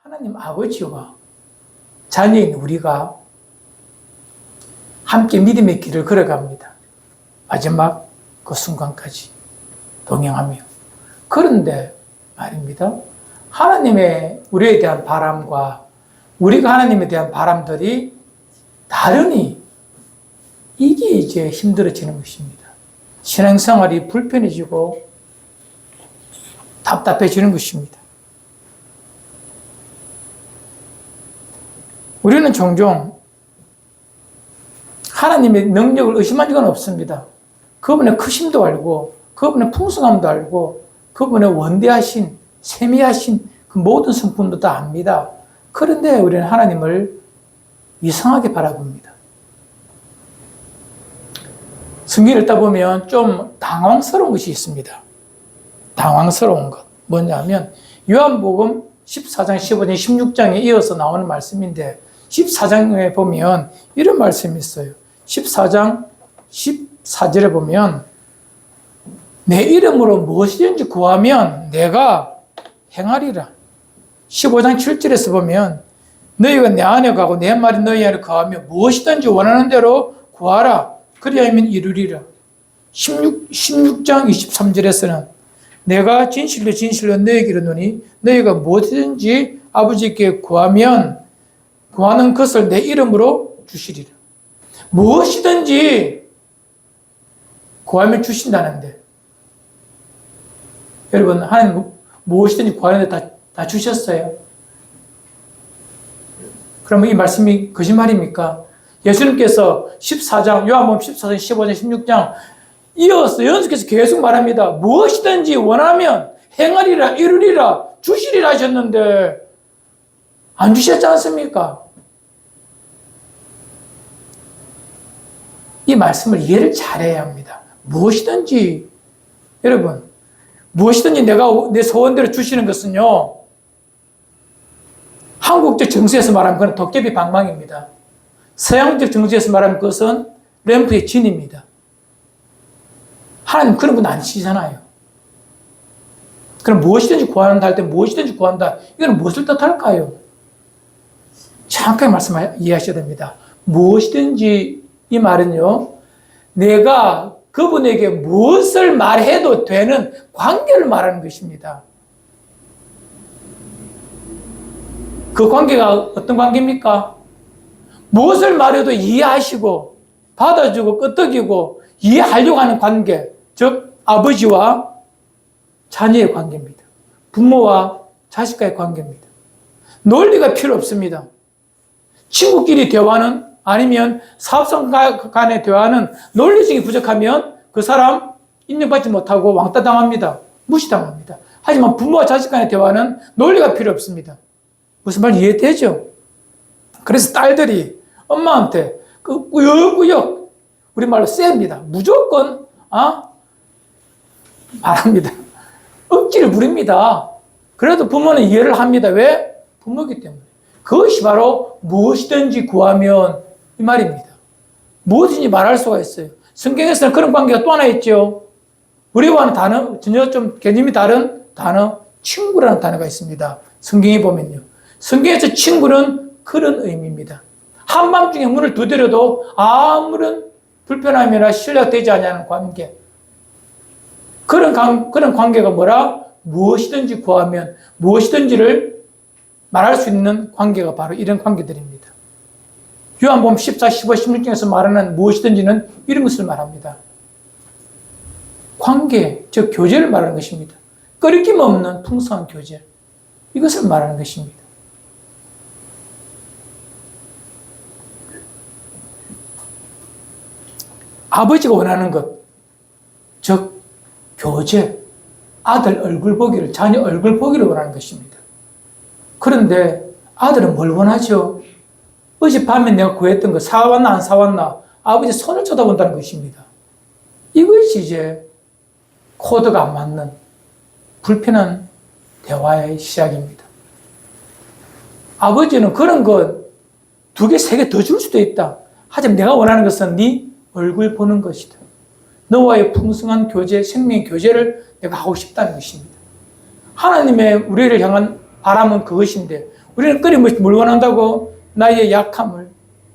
하나님 아버지와 자녀인 우리가 함께 믿음의 길을 걸어갑니다. 마지막 그 순간까지 동행하며. 그런데 말입니다. 하나님의 우리에 대한 바람과 우리가 하나님에 대한 바람들이 다르니 이게 이제 힘들어지는 것입니다. 신앙생활이 불편해지고 답답해지는 것입니다. 우리는 종종 하나님의 능력을 의심한 적은 없습니다. 그분의 크심도 알고, 그분의 풍성함도 알고, 그분의 원대하신, 세미하신 그 모든 성품도 다 압니다. 그런데 우리는 하나님을 이상하게 바라봅니다. 성경을 읽다 보면 좀 당황스러운 것이 있습니다. 당황스러운 것. 뭐냐면, 요한복음 14장, 15장, 16장에 이어서 나오는 말씀인데, 14장에 보면 이런 말씀이 있어요. 14장 14절에 보면 내 이름으로 무엇이든지 구하면 내가 행하리라. 15장 7절에서 보면 너희가 내 안에 가고 내 말이 너희 안에 거하며 무엇이든지 원하는 대로 구하라. 그리하면 이루리라. 16장 23절에서는 내가 진실로 진실로 너희에게 이르노니 너희가 무엇이든지 아버지께 구하면 구하는 것을 내 이름으로 주시리라. 무엇이든지 구하면 주신다는데, 여러분, 하나님 무엇이든지 구하는데 다 주셨어요. 그러면 이 말씀이 거짓말입니까? 예수님께서 14장, 요한복음 14장, 15장, 16장 이어서 연속해서 계속 말합니다. 무엇이든지 원하면 행하리라, 이루리라, 주시리라 하셨는데 안 주셨지 않습니까? 이 말씀을 이해를 잘해야 합니다. 무엇이든지, 여러분, 무엇이든지 내가 내 소원대로 주시는 것은요, 한국적 정서에서 말하면 그건 도깨비 방망입니다. 서양적 정서에서 말하면 그것은 램프의 진입니다. 하나님 그런 분 아니시잖아요. 그럼 무엇이든지 구한다 할 때 무엇이든지 구한다. 이건 무엇을 뜻할까요? 정확하게 말씀 이해하셔야 됩니다. 무엇이든지 이 말은요, 내가 그분에게 무엇을 말해도 되는 관계를 말하는 것입니다. 그 관계가 어떤 관계입니까? 무엇을 말해도 이해하시고 받아주고 끄떡이고 이해하려고 하는 관계, 즉 아버지와 자녀의 관계입니다. 부모와 자식과의 관계입니다. 논리가 필요 없습니다. 친구끼리 대화는 아니면 사업성 간의 대화는 논리적이 부족하면 그 사람 인정받지 못하고 왕따 당합니다. 무시당합니다. 하지만 부모와 자식 간의 대화는 논리가 필요 없습니다. 무슨 말 이해되죠? 그래서 딸들이 엄마한테 그 꾸역꾸역 우리말로 셉니다. 무조건 말합니다. 억지를 부립니다. 그래도 부모는 이해를 합니다. 왜? 부모이기 때문에. 그것이 바로 무엇이든지 구하면 이 말입니다. 무엇인지 말할 수가 있어요. 성경에서는 그런 관계가 또 하나 있죠. 우리와는 단어, 전혀 좀 개념이 다른 단어, 친구라는 단어가 있습니다. 성경에 보면요. 성경에서 친구는 그런 의미입니다. 한밤중에 문을 두드려도 아무런 불편함이나 신뢰가 되지 않는 관계. 그런 관계가 뭐라? 무엇이든지 구하면 무엇이든지를 말할 수 있는 관계가 바로 이런 관계들입니다. 요한복음 14, 15, 16중에서 말하는 무엇이든지는 이런 것을 말합니다. 관계, 즉 교제를 말하는 것입니다. 끊김 없는 풍성한 교제. 이것을 말하는 것입니다. 아버지가 원하는 것, 즉 교제, 아들 얼굴 보기를, 자녀 얼굴 보기를 원하는 것입니다. 그런데 아들은 뭘 원하죠? 어젯밤에 내가 구했던 거 사왔나 안 사왔나 아버지 손을 쳐다본다는 것입니다. 이것이 이제 코드가 안 맞는 불편한 대화의 시작입니다. 아버지는 그런 것 2개, 3개 더 줄 수도 있다. 하지만 내가 원하는 것은 네 얼굴 보는 것이다. 너와의 풍성한 교제, 생명 교제를 내가 하고 싶다는 것입니다. 하나님의 우리를 향한 바람은 그것인데 우리는 끊임없이 뭘 원한다고? 나의 약함을,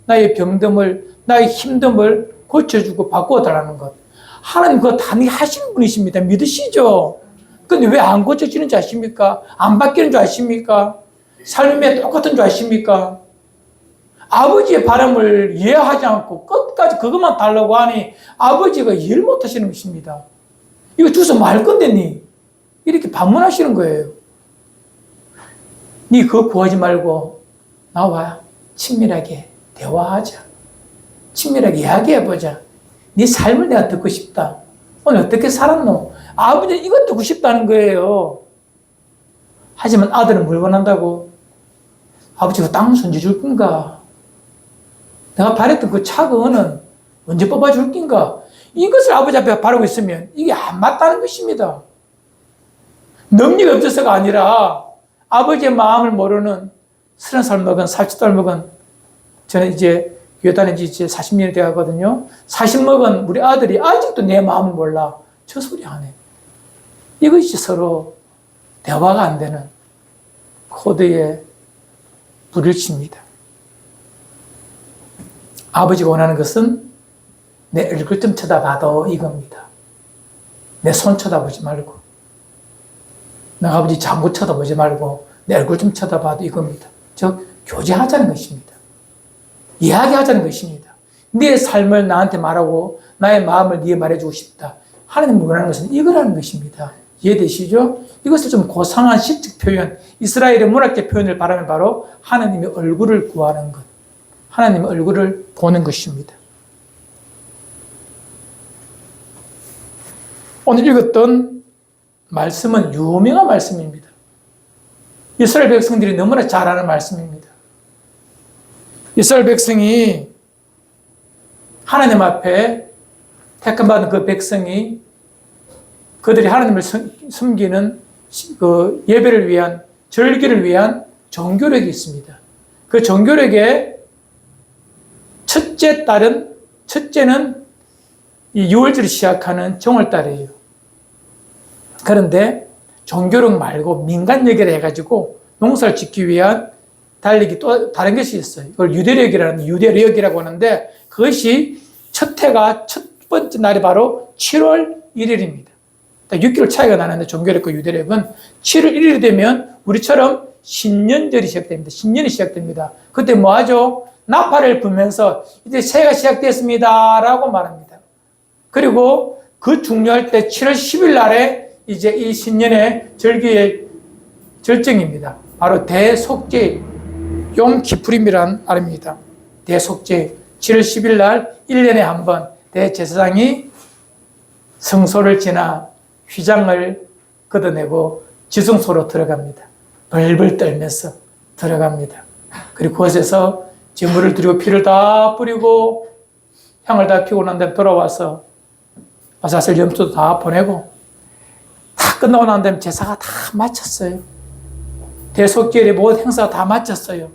나의 병듦을, 나의 힘듦을 고쳐주고 바꿔달라는 것. 하나님 그거 다 하시는 분이십니다. 믿으시죠? 근데 왜 안 고쳐지는 줄 아십니까? 안 바뀌는 줄 아십니까? 삶에 똑같은 줄 아십니까? 아버지의 바람을 이해하지 않고 끝까지 그것만 달라고 하니 아버지가 이해를 못 하시는 것입니다. 이거 주소 말 건데 니 이렇게 반문하시는 거예요. 니 그거 구하지 말고 나와 친밀하게 대화하자. 친밀하게 이야기해보자. 네 삶을 내가 듣고 싶다. 오늘 어떻게 살았노? 아버지 이거 듣고 싶다는 거예요. 하지만 아들은 뭘 원한다고? 아버지가 땅 손질줄 건가? 내가 바랬던 그 차근은 언제 뽑아줄 건가? 이것을 아버지 앞에 바라고 있으면 이게 안 맞다는 것입니다. 능력이 없어서가 아니라 아버지의 마음을 모르는 30살 먹은, 40살 먹은, 저는 이제 교회 다닌 지 이제 40년이 되었거든요. 40 먹은 우리 아들이 아직도 내 마음을 몰라. 저 소리 하네. 이것이 서로 대화가 안 되는 코드에 불을 칩니다. 아버지가 원하는 것은 내 얼굴 좀 쳐다봐도 이겁니다. 내 손 쳐다보지 말고, 내 아버지 장구 쳐다보지 말고 내 얼굴 좀 쳐다봐도 이겁니다. 즉 교제하자는 것입니다. 이야기하자는 것입니다. 네 삶을 나한테 말하고 나의 마음을 네게 말해주고 싶다. 하나님 원하는 것은 이거라는 것입니다. 이해되시죠? 이것을 좀 고상한 시적 표현, 이스라엘의 문학적 표현을 바라면 바로 하나님의 얼굴을 구하는 것, 하나님의 얼굴을 보는 것입니다. 오늘 읽었던 말씀은 유명한 말씀입니다. 이스라엘 백성들이 너무나 잘 아는 말씀입니다. 이스라엘 백성이 하나님 앞에 택함받은 그 백성이 그들이 하나님을 섬기는 그 예배를 위한, 절기를 위한 정교력이 있습니다. 그 정교력의 첫째는 이 6월절을 시작하는 정월달이에요. 그런데 정교력 말고 민간력이라 해가지고 농사를 짓기 위한 달리기 또 다른 것이 있어요. 이걸 유대력이라고 하는데 그것이 첫 해가 첫 번째 날이 바로 7월 1일입니다. 6개월 차이가 나는데 종교력과 유대력은 7월 1일이 되면 우리처럼 신년절이 시작됩니다. 신년이 시작됩니다. 그때 뭐 하죠? 나팔을 불면서 이제 새해가 시작됐습니다 라고 말합니다. 그리고 그 중요할 때 7월 10일 날에 이제 이 신년의 절기의 절정입니다. 바로 대속죄 용키푸림이라는 말입니다. 대속죄 7월 10일 날 1년에 한 번 대제사장이 성소를 지나 휘장을 걷어내고 지성소로 들어갑니다. 벌벌 떨면서 들어갑니다. 그리고 그곳에서 제물을 드리고 피를 다 뿌리고 향을 다 피우고 난 다음에 돌아와서 아사슬 염소도 다 보내고 다 끝나고 난 다음에 제사가 다 마쳤어요. 대속죄의 모든 행사가 다 마쳤어요.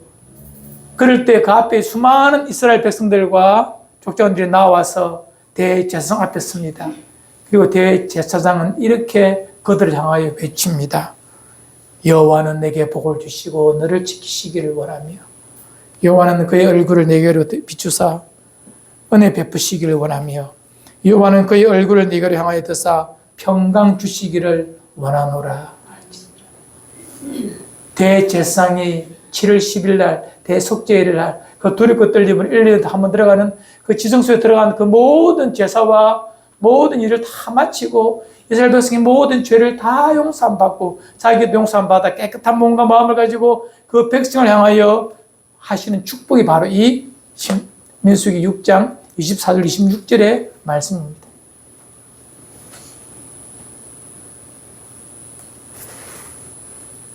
그럴 때 그 앞에 수많은 이스라엘 백성들과 족장들이 나와서 대제사장 앞에 섭니다. 그리고 대제사장은 이렇게 그들을 향하여 외칩니다. 여호와는 내게 복을 주시고 너를 지키시기를 원하며 여호와는 그의 얼굴을 내게로 비추사 은혜 베푸시기를 원하며 여호와는 그의 얼굴을 내게로 향하여 드사 평강 주시기를 원하노라. 대제사장이 7월 10일 날 대속죄일을 날 그 두렵고 떨림을 1년에 한 번 들어가는 그 지성소에 들어간 그 모든 제사와 모든 일을 다 마치고 이스라엘 백성의 모든 죄를 다 용서받고 자기도 용서받아 깨끗한 몸과 마음을 가지고 그 백성을 향하여 하시는 축복이 바로 이 민수기 6장 24절 26절의 말씀입니다.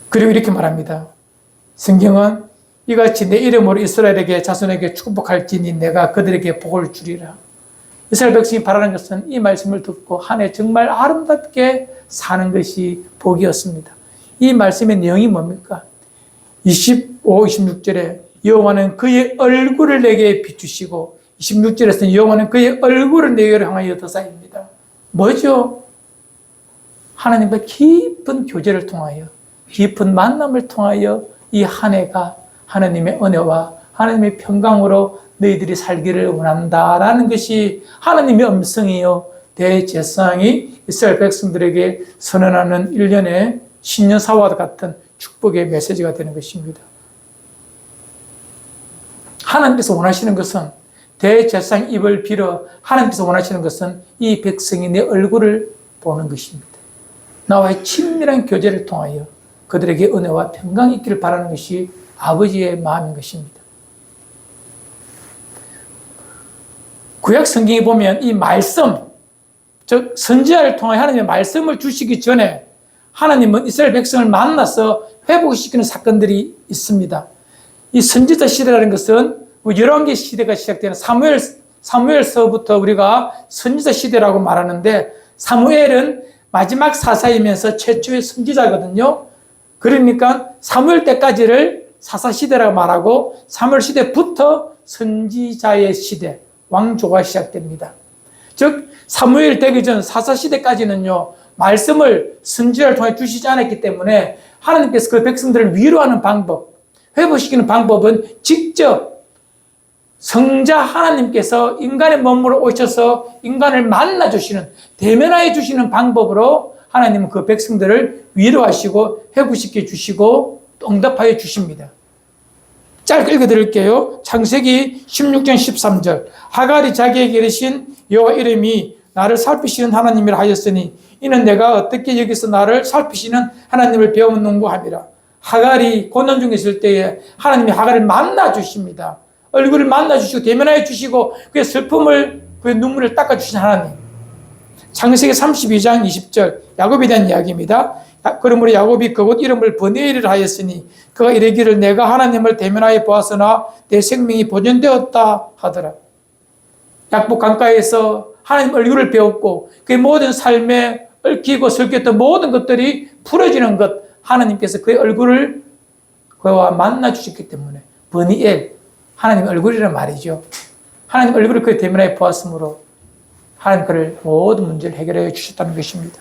그리고 이렇게 말합니다. 성경은 이같이 내 이름으로 이스라엘에게 자손에게 축복할지니 내가 그들에게 복을 주리라. 이스라엘 백성이 바라는 것은 이 말씀을 듣고 한 해 정말 아름답게 사는 것이 복이었습니다. 이 말씀의 내용이 뭡니까? 25, 26절에 여호와는 그의 얼굴을 내게 비추시고 26절에서는 여호와는 그의 얼굴을 내게로 향하여 더 쌓입니다. 뭐죠? 하나님과 깊은 교제를 통하여, 깊은 만남을 통하여 이 한 해가 하나님의 은혜와 하나님의 평강으로 너희들이 살기를 원한다라는 것이 하나님의 음성이요, 대제사장이 이스라엘 백성들에게 선언하는 일련의 신년사와 같은 축복의 메시지가 되는 것입니다. 하나님께서 원하시는 것은, 대제사장 입을 빌어 하나님께서 원하시는 것은 이 백성이 내 얼굴을 보는 것입니다. 나와의 친밀한 교제를 통하여 그들에게 은혜와 평강이 있기를 바라는 것이 아버지의 마음인 것입니다. 구약 성경에 보면 이 말씀, 즉 선지자를 통해 하나님의 말씀을 주시기 전에 하나님은 이스라엘 백성을 만나서 회복시키는 사건들이 있습니다. 이 선지자 시대라는 것은 열왕기 시대가 시작되는 사무엘서부터 우리가 선지자 시대라고 말하는데, 사무엘은 마지막 사사이면서 최초의 선지자거든요. 그러니까 사무엘 때까지를 사사시대라고 말하고, 사무엘 시대부터 선지자의 시대, 왕조가 시작됩니다. 즉 사무엘 되기 전 사사시대까지는요, 말씀을 선지자를 통해 주시지 않았기 때문에 하나님께서 그 백성들을 위로하는 방법, 회복시키는 방법은 직접 성자 하나님께서 인간의 몸으로 오셔서 인간을 만나주시는, 대면하여 주시는 방법으로 하나님은 그 백성들을 위로하시고 회복시켜 주시고 응답하여 주십니다. 짧게 읽어드릴게요. 창세기 16장 13절. 하갈이 자기에게 이르신 여호와 이름이 나를 살피시는 하나님이라 하였으니 이는 내가 어떻게 여기서 나를 살피시는 하나님을 배웠는고 함이라. 하갈이 고난 중에 있을 때에 하나님이 하갈을 만나 주십니다. 얼굴을 만나 주시고 대면하여 주시고 그의 슬픔을, 그의 눈물을 닦아 주신 하나님. 창세기 32장 20절. 야곱에 대한 이야기입니다. 그러므로 야곱이 그곳 이름을 브네엘이라 하였으니 그가 이르기를 내가 하나님을 대면하여 보았으나 내 생명이 보존되었다 하더라. 약복 강가에서 하나님 얼굴을 배웠고 그의 모든 삶에 얽히고 설켰던 모든 것들이 풀어지는 것, 하나님께서 그의 얼굴을 그와 만나 주셨기 때문에 브니엘, 하나님 얼굴이란 말이죠. 하나님 얼굴을 그의 대면하여 보았으므로 하나님 그를 모든 문제를 해결해 주셨다는 것입니다.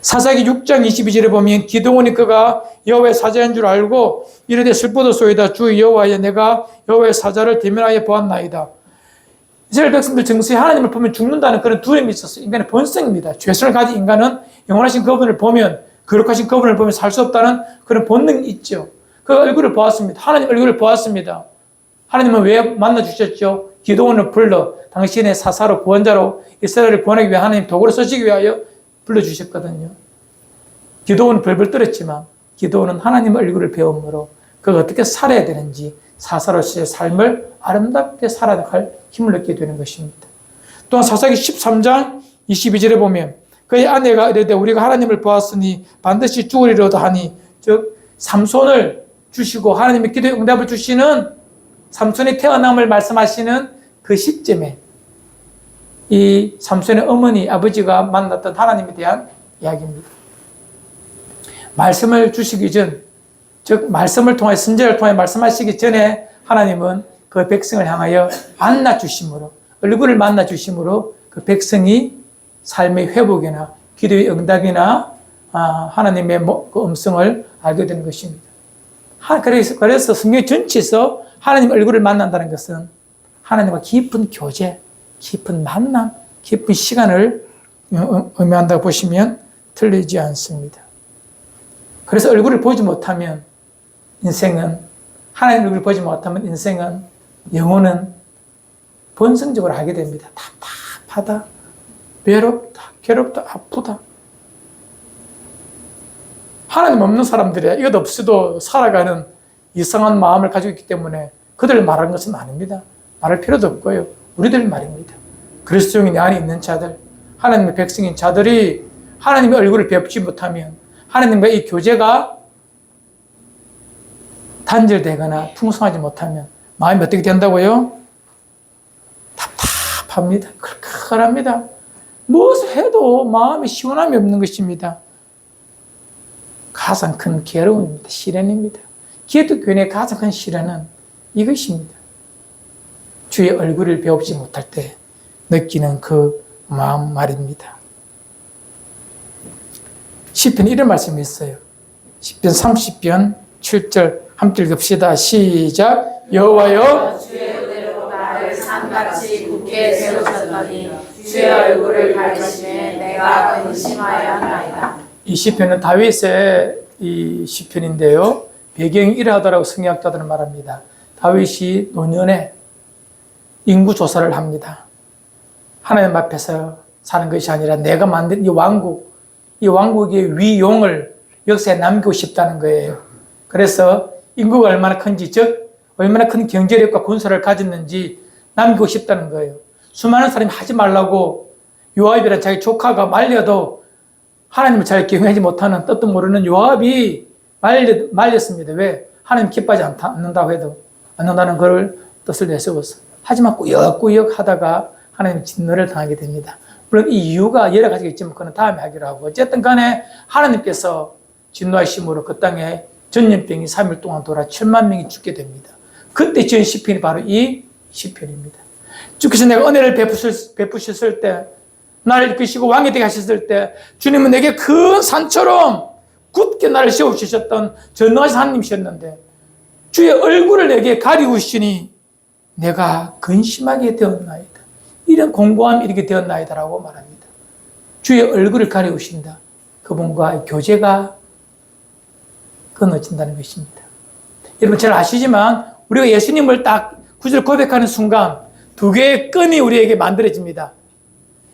사사기 6장 22절에 보면 기드온이 그가 여호와의 사자인 줄 알고 이르되 슬프도소이다. 주 여호와여 내가 여호와의 사자를 대면하여 보았나이다. 이스라엘 백성들 정서에 하나님을 보면 죽는다는 그런 두려움이 있었어요. 인간의 본성입니다. 죄성을 가진 인간은 영원하신 그분을 보면, 거룩하신 그분을 보면 살 수 없다는 그런 본능이 있죠. 그 얼굴을 보았습니다. 하나님 얼굴을 보았습니다. 하나님은 왜 만나주셨죠? 기드온을 불러 당신의 사사로, 구원자로 이스라엘을 구원하기 위해 하나님 도구로 쓰시기 위하여 불러주셨거든요. 기드온은 벌벌 떨었지만 기드온은 하나님 얼굴을 배움으로 그가 어떻게 살아야 되는지, 사사로서의 삶을 아름답게 살아갈 힘을 얻게 되는 것입니다. 또한 사사기 13장 22절에 보면 그의 아내가 이르되 우리가 하나님을 보았으니 반드시 죽으리로다 하니, 즉 삼손을 주시고 하나님의 기도의 응답을 주시는, 삼손이 태어남을 말씀하시는 그 시점에 이 삼손의 어머니, 아버지가 만났던 하나님에 대한 이야기입니다. 말씀을 주시기 전, 즉 말씀을 통해, 선지자를 통해 말씀하시기 전에 하나님은 그 백성을 향하여 만나 주심으로, 얼굴을 만나 주심으로 그 백성이 삶의 회복이나 기도의 응답이나 하나님의 그 음성을 알게 되는 것입니다. 그래서 성경 전체에서 하나님 얼굴을 만난다는 것은 하나님과 깊은 교제, 깊은 만남, 깊은 시간을 의미한다고 보시면 틀리지 않습니다. 그래서 얼굴을 보지 못하면 인생은, 하나님 얼굴을 보지 못하면 인생은, 영혼은 본성적으로 하게 됩니다. 답답하다, 외롭다, 괴롭다, 아프다. 하나님 없는 사람들이 이것 없이도 살아가는 이상한 마음을 가지고 있기 때문에 그들을 말하는 것은 아닙니다. 말할 필요도 없고요. 우리들 말입니다. 그리스도인이 내 안에 있는 자들, 하나님의 백성인 자들이 하나님의 얼굴을 뵙지 못하면, 하나님과 이 교제가 단절되거나 풍성하지 못하면 마음이 어떻게 된다고요? 답답합니다. 칼칼합니다. 무엇을 해도 마음에 시원함이 없는 것입니다. 가장 큰 괴로움입니다. 시련입니다. 기독교인의 가장 큰 시련은 이것입니다. 주의 얼굴을 배우지 못할 때 느끼는 그 마음 말입니다. 시편 이런 말씀이 있어요. 시편 30편 7절 함께 읽읍시다. 시작. 여호와여 주의 은혜로 나를 산같이 굳게 세우셨더니 주의 얼굴을 밝으심에 내가 근심하였나이다. 이 시편은 다윗의 이 시편인데요. 배경이 이러하더라고 성경학자들은 말합니다. 다윗이 노년에 인구 조사를 합니다. 하나님 앞에서 사는 것이 아니라 내가 만든 이 왕국의 위용을 역사에 남기고 싶다는 거예요. 그래서 인구가 얼마나 큰지, 즉 얼마나 큰 경제력과 군사를 가졌는지 남기고 싶다는 거예요. 수많은 사람이 하지 말라고 요압이라는 자기 조카가 말려도 하나님을 잘 기억하지 못하는 뜻도 모르는 요압이 말렸습니다. 왜? 하나님 기뻐하지 않는다고 해도 않는다는 걸 뜻을 내세웠어. 하지만 꾸역꾸역 하다가 하나님 진노를 당하게 됩니다. 물론 이 이유가 여러 가지가 있지만 그건 다음에 하기로 하고 어쨌든 간에 하나님께서 진노하심으로 그 땅에 전염병이 3일 동안 돌아 7만 명이 죽게 됩니다. 그때 지은 시편이 바로 이 시편입니다. 주께서 내가 은혜를 베푸셨을 때, 나를 이끄시고 왕이 되게 하셨을 때 주님은 내게 큰 산처럼 굳게 나를 세우시셨던 전능하신 하나님이셨는데 주의 얼굴을 내게 가리우시니 내가 근심하게 되었나이다. 이런 공고함이 이렇게 되었나이다라고 말합니다. 주의 얼굴을 가리우신다. 그분과의 교제가 끊어진다는 것입니다. 여러분 잘 아시지만 우리가 예수님을 딱 구절 고백하는 순간 두 개의 끈이 우리에게 만들어집니다.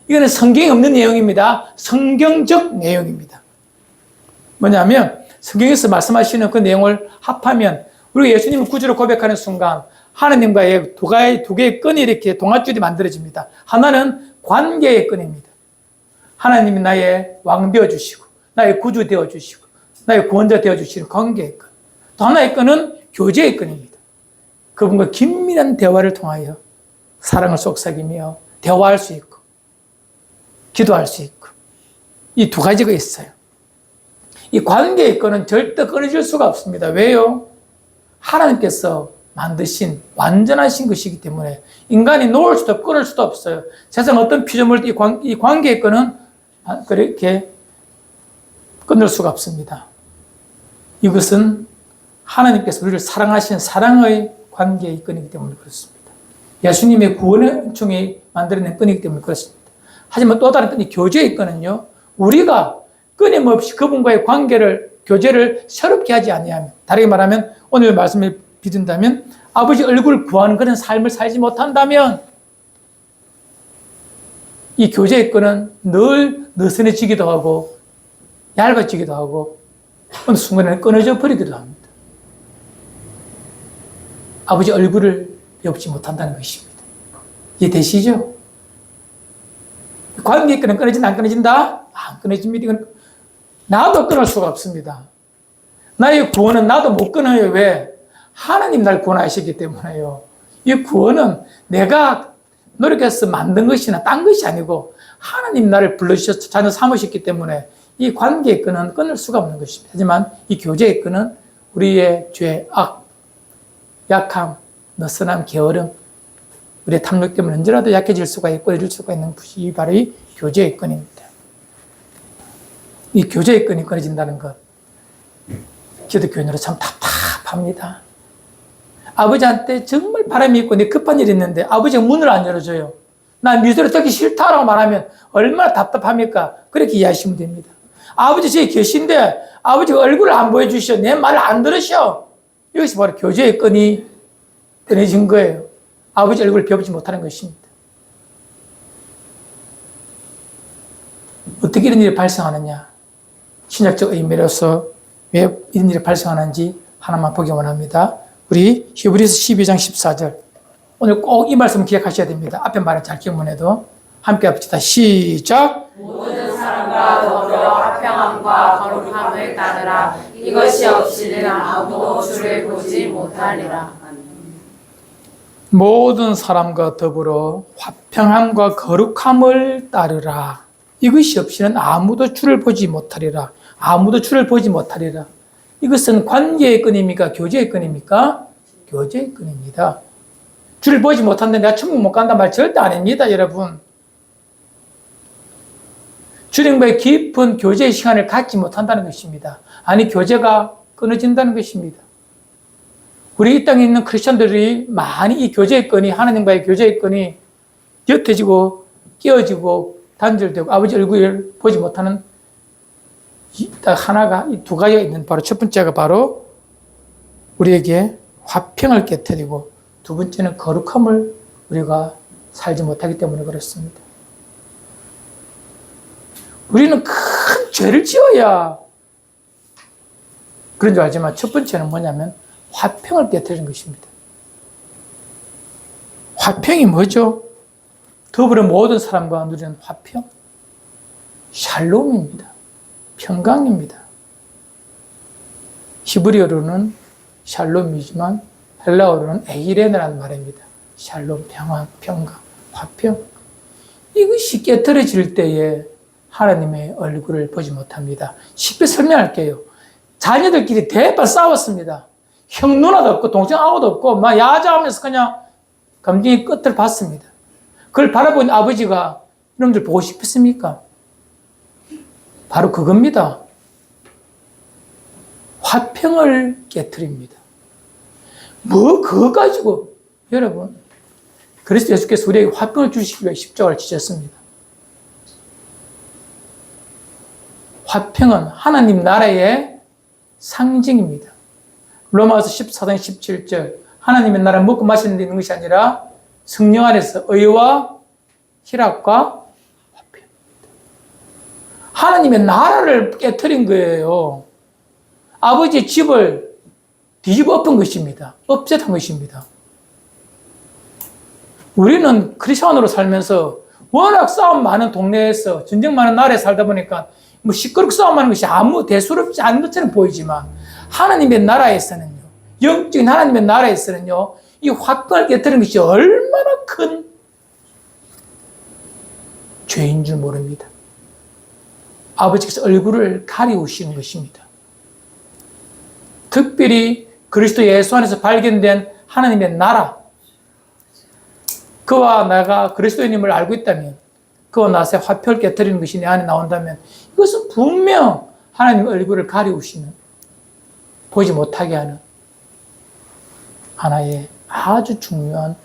이거는 성경에 없는 내용입니다. 성경적 내용입니다. 뭐냐면 성경에서 말씀하시는 그 내용을 합하면 우리가 예수님을 구주로 고백하는 순간 하나님과의 두 개의 끈이 이렇게 동아줄이 만들어집니다. 하나는 관계의 끈입니다. 하나님이 나의 왕 되어주시고 나의 구주 되어주시고 나의 구원자 되어주시는 관계의 끈. 또 하나의 끈은 교제의 끈입니다. 그분과 긴밀한 대화를 통하여 사랑을 속삭이며 대화할 수 있고 기도할 수 있고 이 두 가지가 있어요. 이 관계의 끈은 절대 끊어질 수가 없습니다. 왜요? 하나님께서 만드신 완전하신 것이기 때문에 인간이 놓을 수도 없고 끊을 수도 없어요. 세상 어떤 피조물도 이 관계의 끈은 그렇게 끊을 수가 없습니다. 이것은 하나님께서 우리를 사랑하신 사랑의 관계의 끈이기 때문에 그렇습니다. 예수님의 구원의 은총이 만들어낸 끈이기 때문에 그렇습니다. 하지만 또 다른 끈이 교제의 끈은요, 우리가 끊임없이 그분과의 교제를 새롭게 하지 아니하면, 다르게 말하면 오늘 말씀을 비든다면 아버지 얼굴을 구하는 그런 삶을 살지 못한다면 이 교제의 끈은 늘 느슨해지기도 하고 얇아지기도 하고 어느 순간에는 끊어져 버리기도 합니다. 아버지 얼굴을 배우지 못한다는 것입니다. 이해되시죠? 관계의 끈은 끊어진다, 안 끊어진다? 안 끊어집니다. 이건 나도 끊을 수가 없습니다. 나의 구원은 나도 못 끊어요. 왜? 하나님 날 구원하시기 때문에요. 이 구원은 내가 노력해서 만든 것이나 딴 것이 아니고 하나님 나를 불러주셔서 자녀 삼으셨기 때문에 이 관계의 끈은 끊을 수가 없는 것입니다. 하지만 이 교제의 끈은 우리의 죄, 악, 약함, 느슨함, 게으름, 우리의 탐욕 때문에 언제라도 약해질 수가 있고 끊어질 수가 있는 것이 바로 이 교제의 끈입니다. 이 교제의 끈이 끊어진다는 것, 기독교인으로 참 답답합니다. 아버지한테 정말 바람이 있고 내 급한 일이 있는데 아버지가 문을 안 열어줘요. 나 미소를 듣기 싫다라고 말하면 얼마나 답답합니까? 그렇게 이해하시면 됩니다. 아버지 저기 계신데 아버지가 얼굴을 안 보여주셔. 내 말을 안 들으셔. 여기서 바로 교제의 끈이 끊어진 거예요. 아버지 얼굴을 배우지 못하는 것입니다. 어떻게 이런 일이 발생하느냐? 신약적 의미로서 왜 이런 일이 발생하는지 하나만 보기 원합니다. 우리 히브리서 12장 14절. 오늘 꼭 이 말씀 기억하셔야 됩니다. 앞에 말은 잘 기억만 해도 함께 합시다. 시작. 모든 사람과 더불어 화평함과 거룩함을 따르라. 이것이 없이는 아무도 주를 보지 못하리라. 모든 사람과 더불어 화평함과 거룩함을 따르라. 이것이 없이는 아무도 주를 보지 못하리라. 아무도 주를 보지 못하리라. 이것은 관계의 끈입니까? 교제의 끈입니까? 교제의 끈입니다. 주를 보지 못하는데 내가 천국 못 간다는 말 절대 아닙니다, 여러분. 주님과의 깊은 교제의 시간을 갖지 못한다는 것입니다. 아니, 교제가 끊어진다는 것입니다. 우리 이 땅에 있는 크리스천들이 많이 이 교제의 끈이, 하나님과의 교제의 끈이 옅어지고 끼어지고 단절되고 아버지 얼굴을 보지 못하는 딱 하나가, 이 두 가지가 있는, 바로 첫 번째가 바로 우리에게 화평을 깨뜨리고 두 번째는 거룩함을 우리가 살지 못하기 때문에 그렇습니다. 우리는 큰 죄를 지어야 그런 줄 알지만 첫 번째는 뭐냐면 화평을 깨뜨리는 것입니다. 화평이 뭐죠? 더불어 모든 사람과 누리는 화평? 샬롬입니다. 평강입니다. 히브리어로는 샬롬이지만 헬라어로는 에이레네라는 말입니다. 샬롬, 평안, 평강, 화평. 이것이 깨뜨려질 때에 하나님의 얼굴을 보지 못합니다. 쉽게 설명할게요. 자녀들끼리 대판 싸웠습니다. 형 누나도 없고 동생 아무도 없고 막 야자하면서 그냥 감정의 끝을 봤습니다. 그걸 바라본 아버지가 이놈들 보고 싶었습니까? 바로 그겁니다. 화평을 깨트립니다. 그거 가지고 여러분, 그리스도 예수께서 우리에게 화평을 주시기 위해 십자가를 지셨습니다. 화평은 하나님 나라의 상징입니다. 로마서 14장 17절, 하나님의 나라 먹고 마시는 데 있는 것이 아니라 성령 안에서 의와 희락과 화평입니다. 하나님의 나라를 깨트린 거예요. 아버지의 집을 뒤집어 엎은 것입니다. 업셋한 것입니다. 우리는 크리스천으로 살면서 워낙 싸움 많은 동네에서, 전쟁 많은 나라에 살다 보니까 뭐 시끄럽게 싸움하는 것이 아무 대수롭지 않은 것처럼 보이지만 하나님의 나라에서는요, 영적인 하나님의 나라에서는요, 이 화평을 깨뜨리는 것이 얼마나 큰 죄인 줄 모릅니다. 아버지께서 얼굴을 가리우시는 것입니다. 특별히 그리스도 예수 안에서 발견된 하나님의 나라, 그와 나가 그리스도인임을 알고 있다면, 그와 나의 화평을 깨뜨리는 것이 내 안에 나온다면 이것은 분명 하나님의 얼굴을 가리우시는, 보지 못하게 하는 하나의 아주 중요한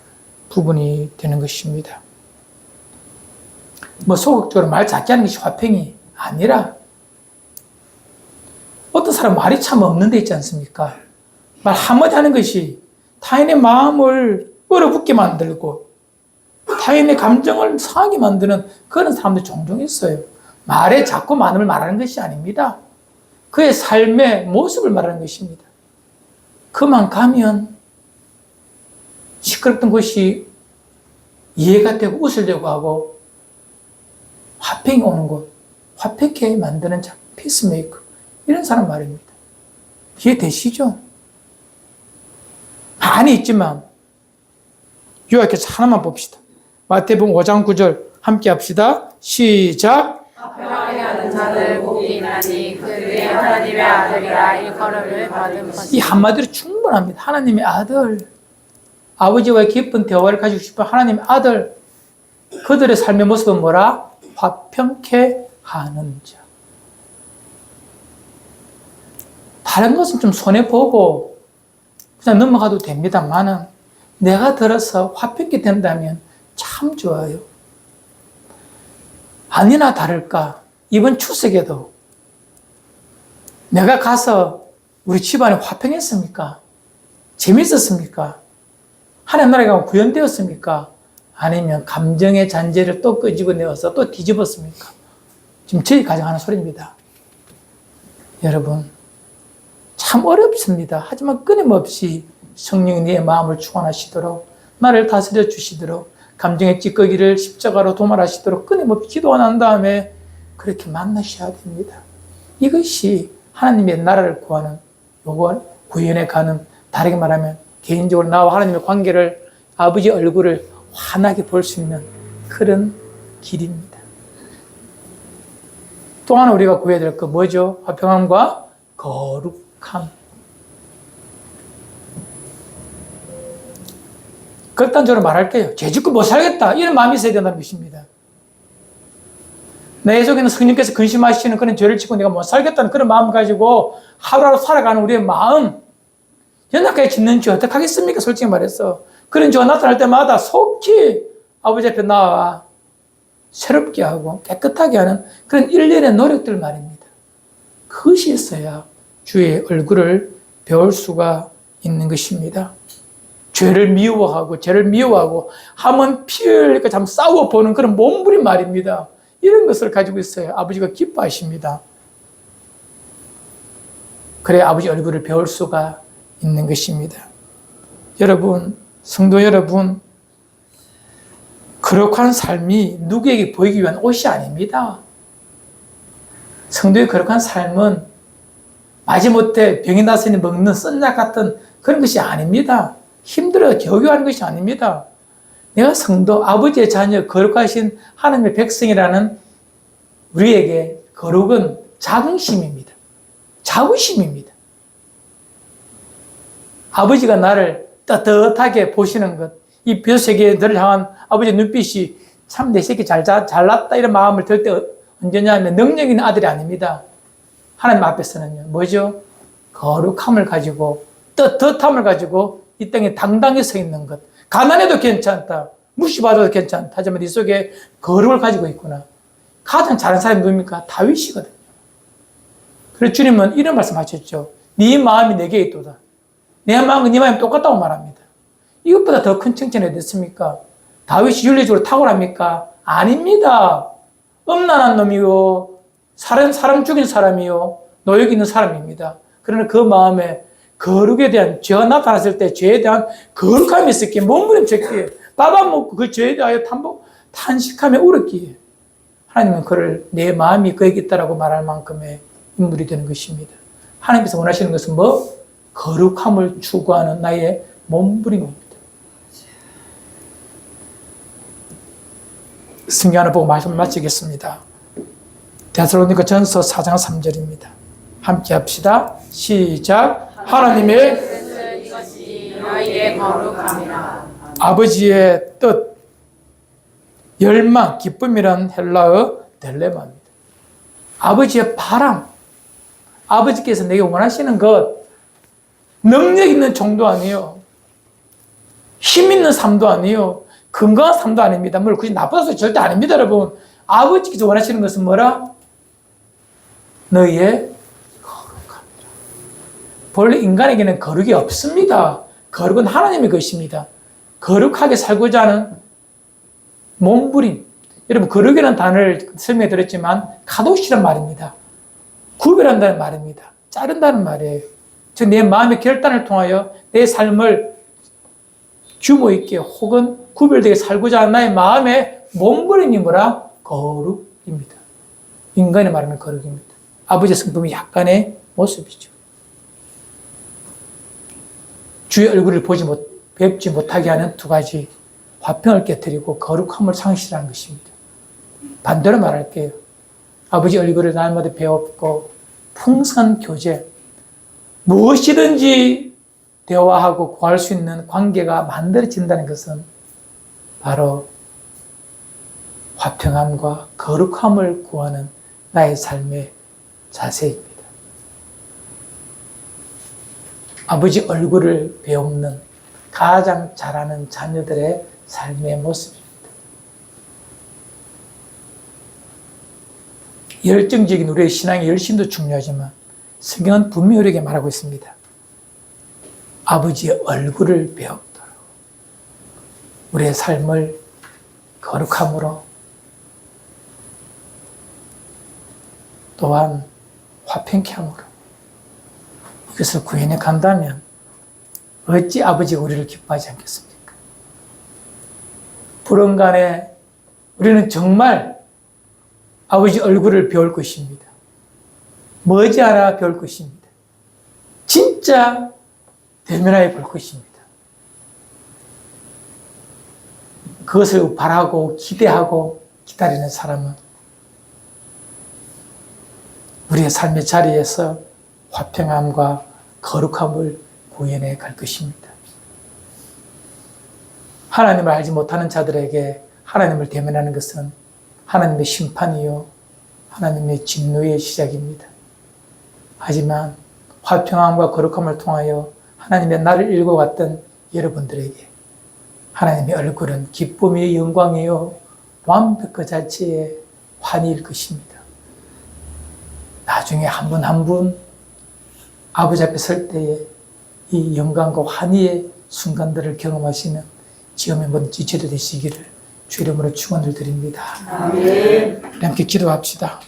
부분이 되는 것입니다. 뭐 소극적으로 말 작게 하는 것이 화평이 아니라, 어떤 사람 말이 참 없는 데 있지 않습니까? 말 한마디 하는 것이 타인의 마음을 얼어붙게 만들고 타인의 감정을 상하게 만드는 그런 사람들 종종 있어요. 말에 자꾸 많음을 말하는 것이 아닙니다. 그의 삶의 모습을 말하는 것입니다. 그만 가면 시끄럽던 것이 이해가 되고 웃으려고 하고 화평이 오는 곳, 화평케 만드는 자, 피스메이커, 이런 사람 말입니다. 이해되시죠? 많이 있지만 요약해서 하나만 봅시다. 마태복음 5장 9절 함께 합시다. 시작. 화평하게 하는 자들 복이 있나니 그들이 하나님의 아들이라 일컬음을 받은 것이다. 이 한마디로 충분합니다. 하나님의 아들, 아버지와의 깊은 대화를 가지고 싶은 하나님의 아들, 그들의 삶의 모습은 뭐라? 화평케 하는 자. 다른 것은 좀 손해보고 그냥 넘어가도 됩니다만은 내가 들어서 화평케 된다면 참 좋아요. 아니나 다를까 이번 추석에도 내가 가서 우리 집안이 화평했습니까? 재밌었습니까? 하나님 나라가 구현되었습니까? 아니면 감정의 잔재를 또 끄집어내어서 또 뒤집었습니까? 지금 저희 가정 하는 소리입니다. 여러분, 참 어렵습니다. 하지만 끊임없이 성령이 내 마음을 충만하시도록, 나를 다스려 주시도록, 감정의 찌꺼기를 십자가로 도말하시도록 끊임없이 기도가 난 다음에 그렇게 만나셔야 됩니다. 이것이 하나님의 나라를 구하는, 요거 구현에 가는, 다르게 말하면 개인적으로 나와 하나님의 관계를, 아버지 얼굴을 환하게 볼 수 있는 그런 길입니다. 또 하나 우리가 구해야 될 거 뭐죠? 화평함과 거룩함. 극단적으로 말할게요. 죄 짓고 못 살겠다. 이런 마음이 있어야 된다는 것입니다. 내 속에는 성령께서 근심하시는 그런 죄를 짓고 내가 못 살겠다는 그런 마음 가지고 하루하루 살아가는 우리의 마음, 연약하게 짓는 죄 어떡하겠습니까? 솔직히 말해서. 그런 죄가 나타날 때마다 속히 아버지 앞에 나와 새롭게 하고 깨끗하게 하는 그런 일련의 노력들 말입니다. 그것이 있어야 주의 얼굴을 배울 수가 있는 것입니다. 죄를 미워하고 하면 피 흘리니까 참 싸워보는 그런 몸부림 말입니다. 이런 것을 가지고 있어야 아버지가 기뻐하십니다. 그래 아버지 얼굴을 배울 수가 있는 것입니다. 여러분, 성도 여러분, 거룩한 삶이 누구에게 보이기 위한 옷이 아닙니다. 성도의 거룩한 삶은 마지못해 병이 났으니 먹는 썬약 같은 그런 것이 아닙니다. 힘들어 겨우겨우하는 것이 아닙니다. 내가 성도, 아버지의 자녀, 거룩하신 하나님의 백성이라는 우리에게 거룩은 자긍심입니다. 자부심입니다. 아버지가 나를 떳떳하게 보시는 것, 이 벼세계에 너를 향한 아버지의 눈빛이 참 내 새끼 잘났다 이런 마음을 들 때 언제냐면 능력 있는 아들이 아닙니다. 하나님 앞에서는요. 뭐죠? 거룩함을 가지고 떳떳함을 가지고 이 땅에 당당히 서 있는 것. 가난해도 괜찮다. 무시받아도 괜찮다. 하지만 네 속에 거룩을 가지고 있구나. 가장 잘하는 사람이 누굽니까? 다윗이거든요. 그래서 주님은 이런 말씀 하셨죠. 네 마음이 내게 있도다. 내 마음은 네 마음이 똑같다고 말합니다. 이것보다 더 큰 칭찬이 됐습니까? 다윗이 윤리적으로 탁월합니까? 아닙니다. 음란한 놈이요. 사람 죽인 사람이요. 노역 있는 사람입니다. 그러나 그 마음에 거룩에 대한 죄가 나타났을 때 죄에 대한 거룩함이 있었기에 몸부림쳤기에 밥 안 먹고 그 죄에 대하여 탄식하며 울었기에 하나님은 그를 내 마음이 그에게 있다라고 말할 만큼의 인물이 되는 것입니다. 하나님께서 원하시는 것은 뭐? 거룩함을 추구하는 나의 몸부림입니다. 성경 하나 보고 말씀을 마치겠습니다. 데살로니가 전서 4장 3절입니다. 함께 합시다. 시작. 하나님의 이것이 너희의 거룩함이라. 아버지의 뜻, 열망, 기쁨이란 헬라어 델레마입니다. 아버지의 바람, 아버지께서 내게 원하시는 것, 능력 있는 정도 아니에요. 힘 있는 삶도 아니에요. 건강한 삶도 아닙니다. 물론 그게 나빠서 절대 아닙니다, 여러분. 아버지께서 원하시는 것은 뭐라? 너희의 거룩함이라. 본래 인간에게는 거룩이 없습니다. 거룩은 하나님의 것입니다. 거룩하게 살고자 하는 몸부림. 여러분, 거룩이라는 단어를 설명해 드렸지만, 카도시란 말입니다. 구별한다는 말입니다. 자른다는 말이에요. 즉, 내 마음의 결단을 통하여 내 삶을 규모 있게 혹은 구별되게 살고자 하는 나의 마음의 몸부림이 뭐라? 거룩입니다. 인간이 말하는 거룩입니다. 아버지의 성품이 약간의 모습이죠. 주의 얼굴을 뵙지 못하게 하는 두 가지 화평을 깨뜨리고 거룩함을 상실하는 것입니다. 반대로 말할게요. 아버지 얼굴을 날마다 배웠고 풍성한 교제, 무엇이든지 대화하고 구할 수 있는 관계가 만들어진다는 것은 바로 화평함과 거룩함을 구하는 나의 삶의 자세입니다. 아버지 얼굴을 배우는 가장 잘하는 자녀들의 삶의 모습입니다. 열정적인 우리의 신앙의 열심도 중요하지만 성경은 분명히 우리에게 말하고 있습니다. 아버지의 얼굴을 배우도록 우리의 삶을 거룩함으로 또한 화평케 함으로 이것을 구현해 간다면 어찌 아버지가 우리를 기뻐하지 않겠습니까? 불언간에 우리는 정말 아버지 얼굴을 배울 것입니다. 머지않아 배울 것입니다. 진짜 대면하여 볼 것입니다. 그것을 바라고 기대하고 기다리는 사람은 우리의 삶의 자리에서 화평함과 거룩함을 구현해 갈 것입니다. 하나님을 알지 못하는 자들에게 하나님을 대면하는 것은 하나님의 심판이요, 하나님의 진노의 시작입니다. 하지만 화평함과 거룩함을 통하여 하나님의 나를 읽어왔던 여러분들에게 하나님의 얼굴은 기쁨이요, 영광이요, 완벽 그 자체의 환희일 것입니다. 나중에 한 분 한 분 아버지 앞에 설 때에 이 영광과 환희의 순간들을 경험하시는 지금의 모든 지체도 되시기를 주 이름으로 축원을 드립니다. 아멘. 함께 기도합시다.